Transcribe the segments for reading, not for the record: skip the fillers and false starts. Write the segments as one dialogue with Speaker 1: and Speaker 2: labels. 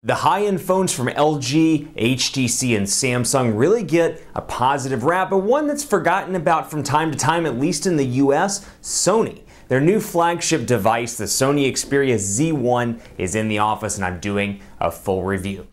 Speaker 1: The high-end phones from LG, HTC, and Samsung really get a positive rap, but one that's forgotten about from time to time, at least in the US, Sony. Their new flagship device, the Sony Experia Z1, is in the office, and I'm doing a full review.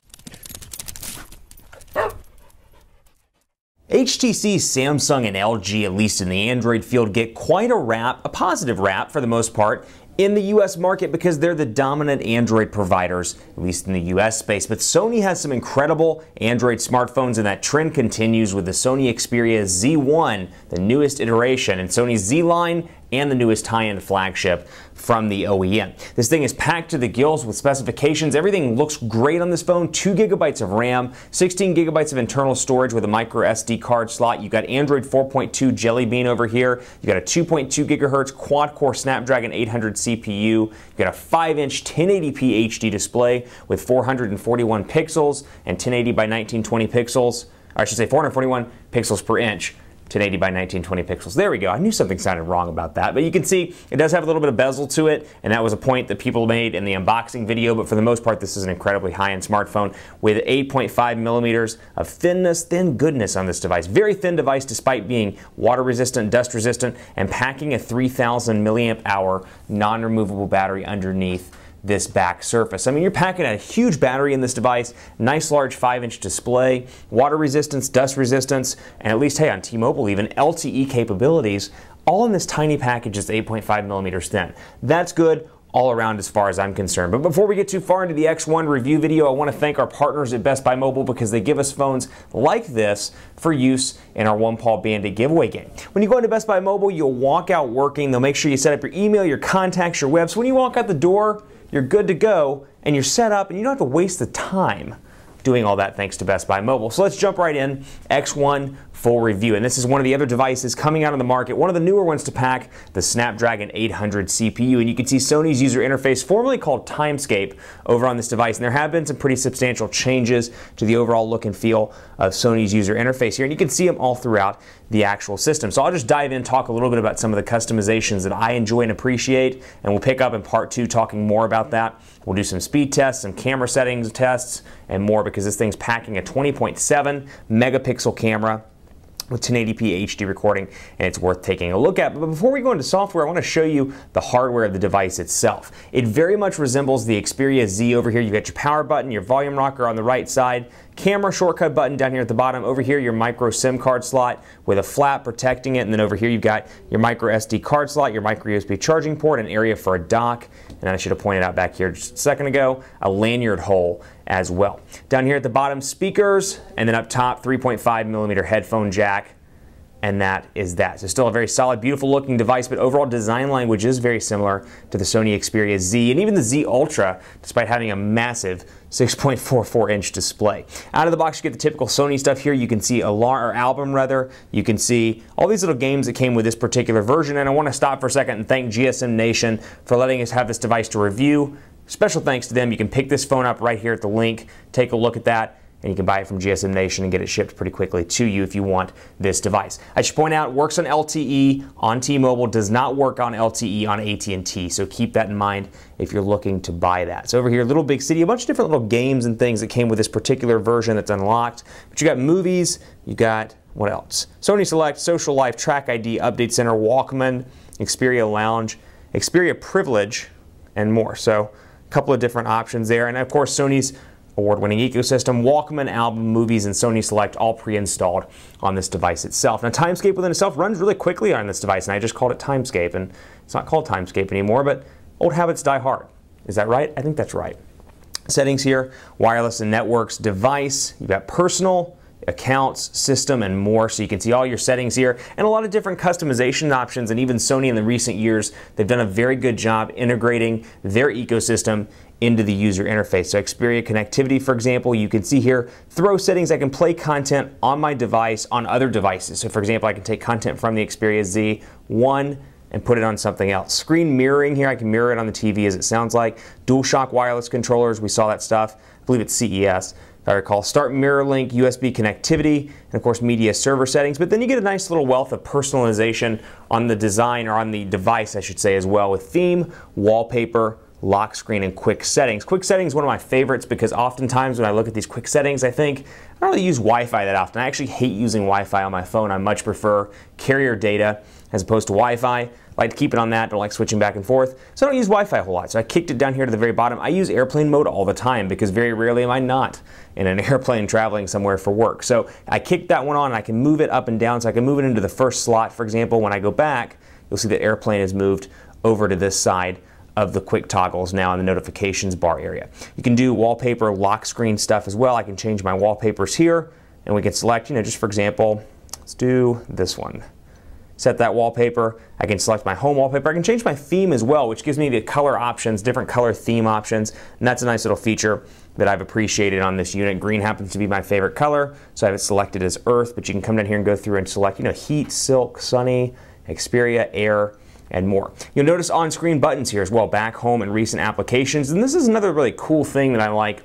Speaker 1: HTC, Samsung, and LG, at least in the Android field, get quite a rap, a positive rap for the most part, in the US market because they're the dominant Android providers, at least in the US space. But Sony has some incredible Android smartphones, and that trend continues with the Sony Experia Z1, the newest iteration, and Sony's Z line and the newest high-end flagship from the OEM. This thing is packed to the gills with specifications. Everything looks great on this phone. 2 GB of RAM, 16 GB of internal storage with a micro SD card slot. You've got Android 4.2 Jelly Bean over here. You've got a 2.2 GHz quad-core Snapdragon 800 CPU. You've got a 5-inch 1080p HD display with 441 pixels and 1080 by 1920 pixels. Or I should say 441 pixels per inch. 1080 by 1920 pixels. There we go. I knew something sounded wrong about that, but you can see it does have a little bit of bezel to it, and that was a point that people made in the unboxing video, but for the most part, this is an incredibly high-end smartphone with 8.5 millimeters of thinness, thin goodness on this device. Very thin device despite being water resistant, dust resistant, and packing a 3,000 milliamp hour non-removable battery underneath this back surface. I mean, you're packing a huge battery in this device, nice large 5-inch display, water resistance, dust resistance, and at least, hey, on T-Mobile even, LTE capabilities, all in this tiny package that's 8.5 millimeters thin. That's good all around as far as I'm concerned. But before we get too far into the X1 review video, I want to thank our partners at Best Buy Mobile because they give us phones like this for use in our One Paw Bandit giveaway game. When you go into Best Buy Mobile, you'll walk out working. They'll make sure you set up your email, your contacts, your web. So when you walk out the door, you're good to go, and you're set up, and you don't have to waste the time doing all that thanks to Best Buy Mobile. So let's jump right in. X1 full review. And this is one of the other devices coming out on the market, one of the newer ones to pack, the Snapdragon 800 CPU. And you can see Sony's user interface, formerly called Timescape, over on this device. And there have been some pretty substantial changes to the overall look and feel of Sony's user interface here. And you can see them all throughout the actual system. So I'll just dive in, talk a little bit about some of the customizations that I enjoy and appreciate, and we'll pick up in part 2 talking more about that. We'll do some speed tests, some camera settings tests, and more because this thing's packing a 20.7 megapixel camera with 1080p HD recording, and it's worth taking a look at. But before we go into software, I want to show you the hardware of the device itself. It very much resembles the Xperia Z over here. You've got your power button, your volume rocker on the right side, camera shortcut button down here at the bottom. Over here, your micro SIM card slot with a flap protecting it, and then over here you've got your micro SD card slot, your micro USB charging port, an area for a dock, and I should have pointed out back here just a second ago, a lanyard hole as well. Down here at the bottom, speakers, and then up top, 3.5 millimeter headphone jack. And that is that. So still a very solid, beautiful looking device, but overall design language is very similar to the Sony Xperia Z and even the Z Ultra, despite having a massive 6.44 inch display. Out of the box, you get the typical Sony stuff here. You can see album rather. You can see all these little games that came with this particular version. And I want to stop for a second and thank GSM Nation for letting us have this device to review. Special thanks to them. You can pick this phone up right here at the link, take a look at that, and you can buy it from GSM Nation and get it shipped pretty quickly to you if you want this device. I should point out, it works on LTE on T-Mobile, does not work on LTE on AT&T, so keep that in mind if you're looking to buy that. So over here, Little Big City, a bunch of different little games and things that came with this particular version that's unlocked. But you got movies, you got, what else? Sony Select, Social Life, Track ID, Update Center, Walkman, Xperia Lounge, Xperia Privilege, and more. So a couple of different options there. And of course, Sony's award-winning ecosystem, Walkman, album, movies, and Sony Select all pre-installed on this device itself. Now, Timescape within itself runs really quickly on this device, and I just called it Timescape, and it's not called Timescape anymore, but old habits die hard. Is that right? I think that's right. Settings here, wireless and networks, device, you've got personal, accounts, system, and more, so you can see all your settings here, and a lot of different customization options. And even Sony in the recent years, they've done a very good job integrating their ecosystem into the user interface. So Xperia connectivity, for example, you can see here, throw settings. I can play content on my device on other devices. So for example, I can take content from the Xperia Z1 and put it on something else. Screen mirroring here, I can mirror it on the TV as it sounds like. DualShock wireless controllers, we saw that stuff. I believe it's CES. If I recall, start mirror link, USB connectivity, and of course media server settings. But then you get a nice little wealth of personalization on the design, or on the device I should say as well, with theme, wallpaper, lock screen, and quick settings. Quick settings is one of my favorites because oftentimes when I look at these quick settings, I think I don't really use Wi-Fi that often. I actually hate using Wi-Fi on my phone. I much prefer carrier data as opposed to Wi-Fi. I like to keep it on that, don't like switching back and forth. So I don't use Wi-Fi a whole lot. So I kicked it down here to the very bottom. I use airplane mode all the time because very rarely am I not in an airplane traveling somewhere for work. So I kicked that one on and I can move it up and down. So I can move it into the first slot. For example, when I go back, you'll see that airplane is moved over to this side of the quick toggles now in the notifications bar area. You can do wallpaper lock screen stuff as well. I can change my wallpapers here and we can select, just for example, let's do this one. Set that wallpaper. I can select my home wallpaper. I can change my theme as well, which gives me the color options, different color theme options, and that's a nice little feature that I've appreciated on this unit. Green happens to be my favorite color, so I have it selected as earth, but you can come down here and go through and select, heat, silk, sunny, Experia, air, and more. You'll notice on-screen buttons here as well, back, home, and recent applications, and this is another really cool thing that I like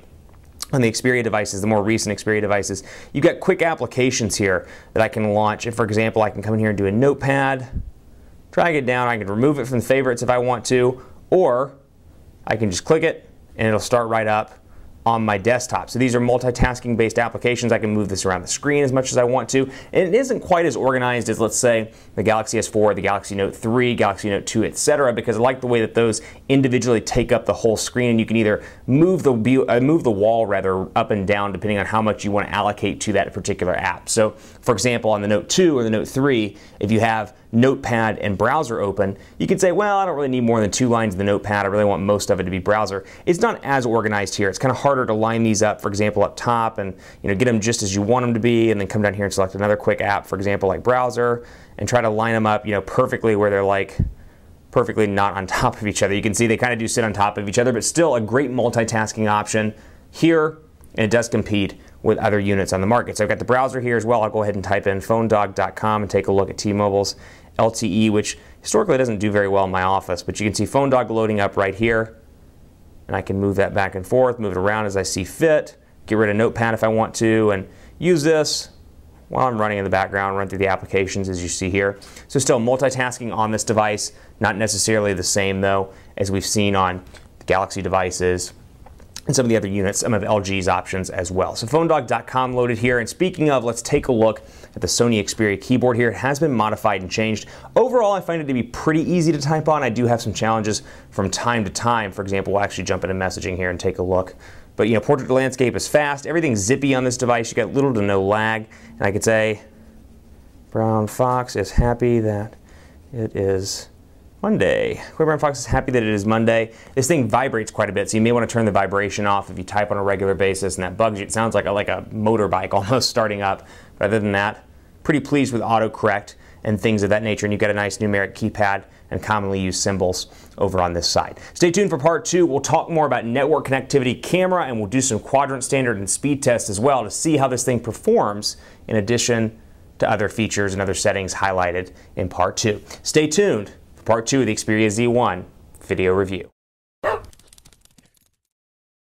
Speaker 1: on the Experia devices, the more recent Experia devices. You've got quick applications here that I can launch. If, for example, I can come in here and do a notepad, drag it down, I can remove it from the favorites if I want to, or I can just click it and it'll start right up on my desktop. So these are multitasking based applications. I can move this around the screen as much as I want to, and it isn't quite as organized as, let's say, the Galaxy S4, the Galaxy Note 3, Galaxy Note 2, etc., because I like the way that those individually take up the whole screen, and you can either move the wall up and down depending on how much you want to allocate to that particular app. So for example, on the Note 2 or the Note 3, if you have Notepad and browser open, you could say, well, I don't really need more than 2 lines of the Notepad. I really want most of it to be browser. It's not as organized here. It's kind of harder to line these up, for example, up top and get them just as you want them to be, and then come down here and select another quick app, for example, like browser, and try to line them up, perfectly where they're like perfectly not on top of each other. You can see they kind of do sit on top of each other, but still a great multitasking option here, and it does compete with other units on the market. So I've got the browser here as well. I'll go ahead and type in phonedog.com and take a look at T-Mobile's LTE, which historically doesn't do very well in my office, but you can see PhoneDog loading up right here, and I can move that back and forth, move it around as I see fit, get rid of Notepad if I want to, and use this while I'm running in the background, run through the applications as you see here. So still multitasking on this device, not necessarily the same though as we've seen on the Galaxy devices and some of the other units, some of LG's options as well. So phonedog.com loaded here, and speaking of, let's take a look at the Sony Experia keyboard here. It has been modified and changed. Overall, I find it to be pretty easy to type on. I do have some challenges from time to time. For example, we'll actually jump into messaging here and take a look. But portrait to landscape is fast. Everything's zippy on this device. You got little to no lag. And I could say, Brown Fox is happy that it is Monday. Brown Fox is happy that it is Monday. This thing vibrates quite a bit, so you may want to turn the vibration off if you type on a regular basis and that bugs you. It sounds like a motorbike almost starting up. But other than that, pretty pleased with autocorrect and things of that nature, and you've got a nice numeric keypad and commonly used symbols over on this side. Stay tuned for part 2. We'll talk more about network connectivity, camera, and we'll do some quadrant standard and speed tests as well to see how this thing performs in addition to other features and other settings highlighted in part 2. Stay tuned for part 2 of the Xperia Z1 video review.